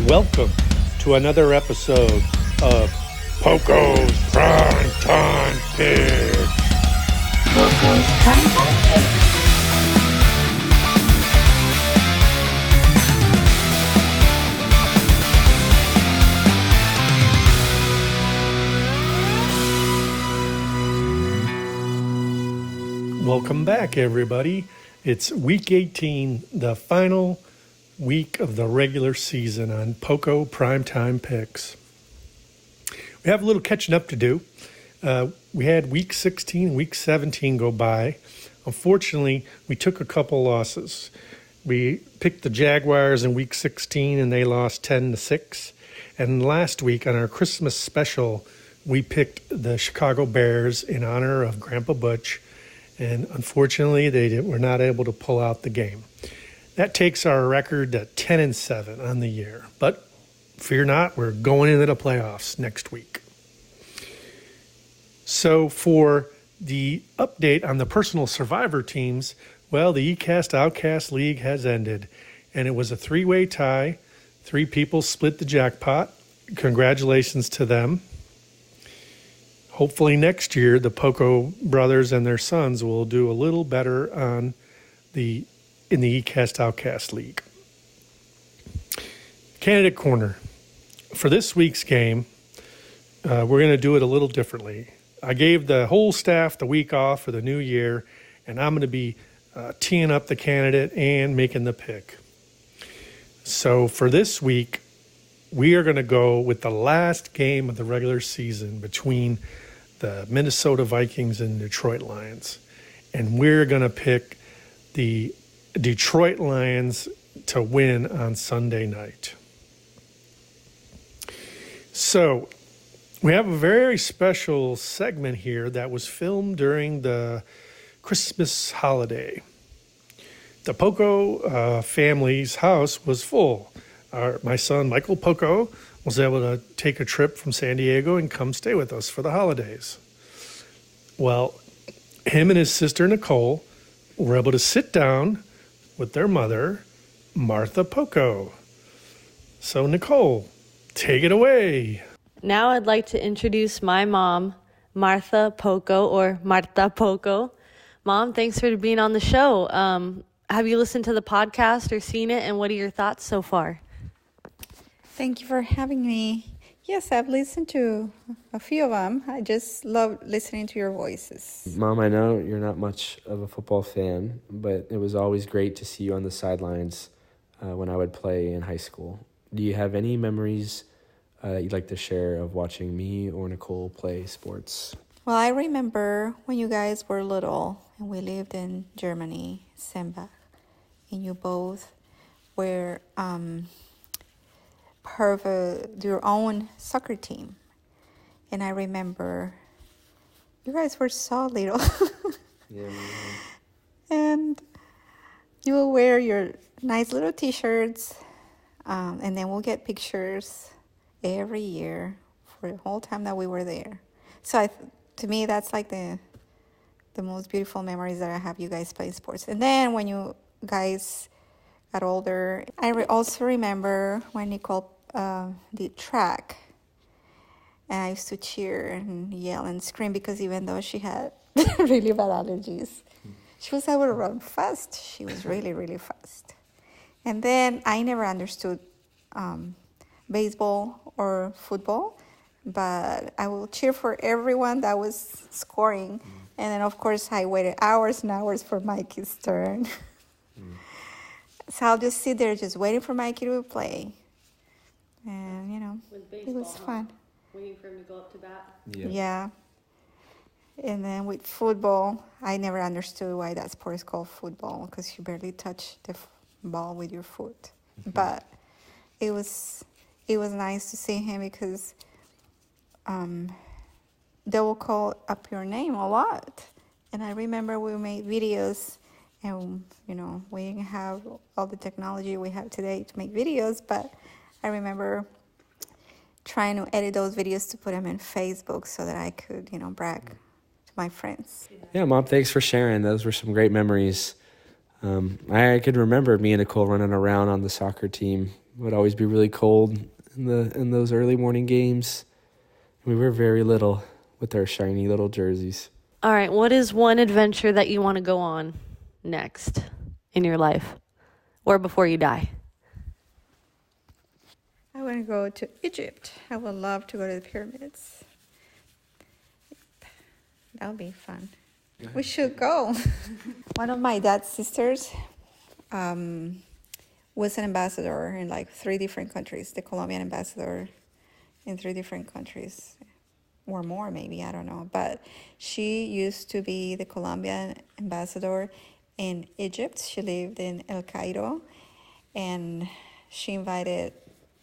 Welcome to another episode of Poko's Primetime Pick. Poko's Primetime Pick. Welcome back, everybody. It's week 18, the final week of the regular season on Poko Primetime Picks. We have a little catching up to do. We had week 16 and week 17 go by. Unfortunately, we took a couple losses. We picked the Jaguars in week 16 and they lost 10-6. And last week on our Christmas special, we picked the Chicago Bears in honor of Grandpa Butch. And unfortunately, they were not able to pull out the game. That takes our record to 10-7 on the year. But fear not, we're going into the playoffs next week. So for the update on the personal survivor teams, well, the ECAST Outcast League has ended. And it was a three-way tie. 3 people split the jackpot. Congratulations to them. Hopefully next year, the Poko Brothers and their sons will do a little better in the ECAST Outcast League. Candidate Corner. For this week's game, we're going to do it a little differently. I gave the whole staff the week off for the new year, and I'm going to be teeing up the candidate and making the pick. So for this week, we are going to go with the last game of the regular season between the Minnesota Vikings and Detroit Lions. And we're going to pick the Detroit Lions to win on Sunday night. So we have a very special segment here that was filmed during the Christmas holiday. The Poko family's house was full. My son, Michael Poko, was able to take a trip from San Diego and come stay with us for the holidays. Well, him and his sister, Nicole, were able to sit down with their mother, Martha Poko. So, Nicole, take it away. Now I'd like to introduce my mom, Martha Poko, or Marta Poko. Mom, thanks for being on the show. Have you listened to the podcast or seen it, and what are your thoughts so far? Thank you for having me. Yes, I've listened to a few of them. I just love listening to your voices. Mom, I know you're not much of a football fan, but it was always great to see you on the sidelines when I would play in high school. Do you have any memories that you'd like to share of watching me or Nicole play sports? Well, I remember when you guys were little and we lived in Germany, Sembach, and you both were part of your own soccer team. And I remember you guys were so little. Yeah. And you will wear your nice little t-shirts, and then we'll get pictures every year for the whole time that we were there. So to me, that's like the most beautiful memories that I have you guys playing sports. And then when you guys got older, I also remember when Nicole did track, and I used to cheer and yell and scream because even though she had really bad allergies, she was able to run fast. She was really, really fast. And then I never understood baseball or football, but I will cheer for everyone that was scoring. And then, of course, I waited hours and hours for Mikey's turn. So I'll just sit there just waiting for Mikey to play. And, it was fun. Waiting for him to go up to bat? Yeah. And then with football, I never understood why that sport is called football, because you barely touch the ball with your foot. Mm-hmm. But it was nice to see him because they will call up your name a lot. And I remember we made videos, and, we didn't have all the technology we have today to make videos, but I remember trying to edit those videos to put them in Facebook so that I could, brag to my friends. Yeah, Mom, thanks for sharing. Those were some great memories. I could remember me and Nicole running around on the soccer team It would always be really cold in those early morning games. We were very little with our shiny little jerseys. All right, what is one adventure that you want to go on next in your life or before you die? I want to go to Egypt. I would love to go to the pyramids. That would be fun. We should go. One of my dad's sisters was an ambassador in like 3 different countries, the Colombian ambassador in 3 different countries, or more maybe, I don't know. But she used to be the Colombian ambassador in Egypt. She lived in El Cairo, and she invited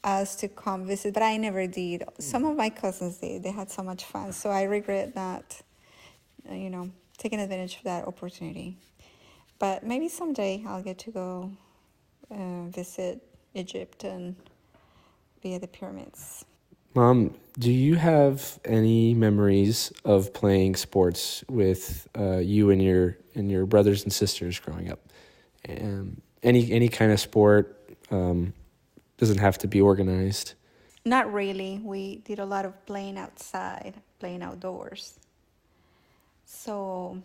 us to come visit, but I never did. Some of my cousins did. They had so much fun, so I regret not, taking advantage of that opportunity. But maybe someday I'll get to go visit Egypt and be at the pyramids. Mom, do you have any memories of playing sports with you and your brothers and sisters growing up? Any kind of sport, doesn't have to be organized. Not really. We did a lot of playing outside, playing outdoors. So,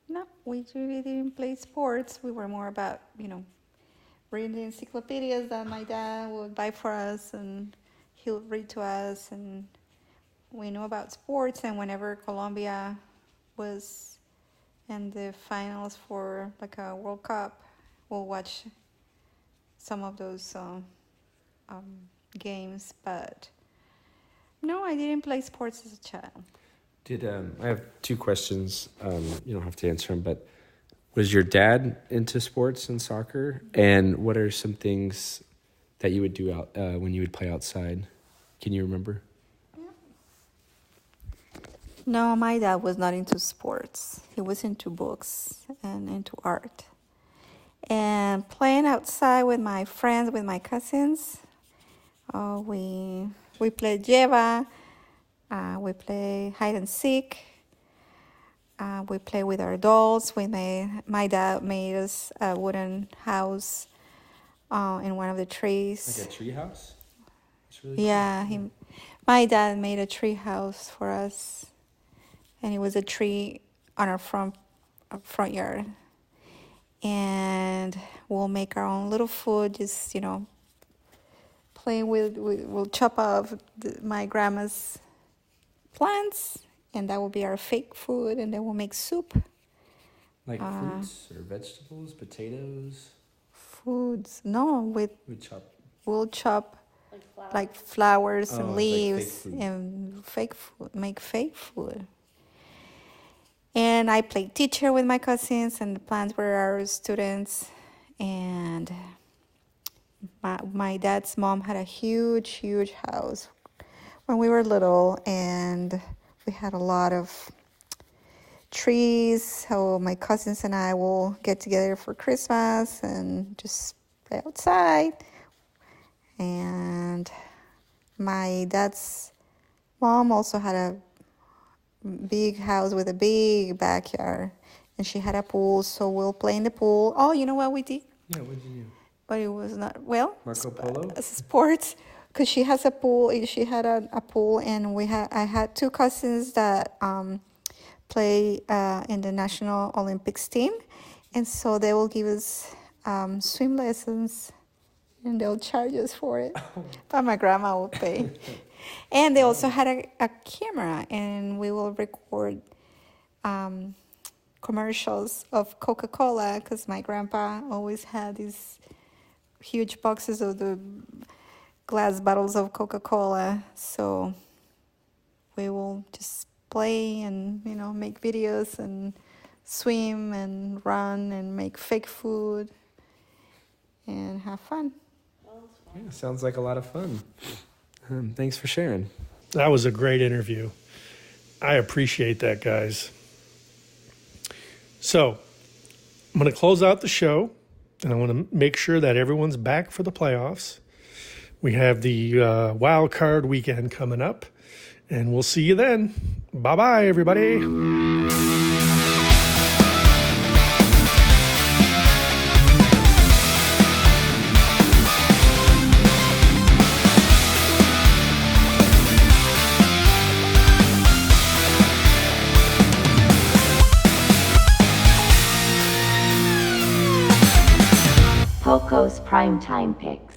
no, we really didn't play sports. We were more about, reading the encyclopedias that my dad would buy for us, and he would read to us, and we knew about sports. And whenever Colombia was in the finals for like a World Cup, we'll watch some of those games. But no, I didn't play sports as a child. I have 2 questions. You don't have to answer them, but was your dad into sports and soccer? And what are some things that you would do out when you would play outside? Can you remember? No, my dad was not into sports. He was into books and into art. And playing outside with my friends, with my cousins, we played Lleva, we play hide and seek, we play with our dolls. My dad made us a wooden house in one of the trees. Like a tree house? Really Yeah, cool. my dad made a tree house for us, and it was a tree on our front yard. And we'll make our own little food, just playing we'll chop off my grandma's plants, and that will be our fake food, and then we'll make soup. Like fruits or vegetables, potatoes? Foods, no, we'll chop like flowers and like leaves fake food. and fake food, make fake food. And I played teacher with my cousins, and the plants were our students. And my dad's mom had a huge house when we were little, and we had a lot of trees. So my cousins and I will get together for Christmas and just play outside. And my dad's mom also had a big house with a big backyard, and she had a pool, so we'll play in the pool. Oh, you know what we did? Yeah, what did you do? But it was not, Marco Polo? sports, because she has a pool. She had a pool, and I had 2 cousins that play in the National Olympics team, and so they will give us swim lessons, and they'll charge us for it. But my grandma will pay. And they also had a camera, and we will record commercials of Coca-Cola, because my grandpa always had these huge boxes of the glass bottles of Coca-Cola. So we will just play and, make videos and swim and run and make fake food and have fun. Yeah, sounds like a lot of fun. Thanks for sharing. That was a great interview. I appreciate that, guys. So I'm going to close out the show, and I want to make sure that everyone's back for the playoffs. We have the wild card weekend coming up, and we'll see you then. Bye-bye, everybody. Poco's Primetime Picks.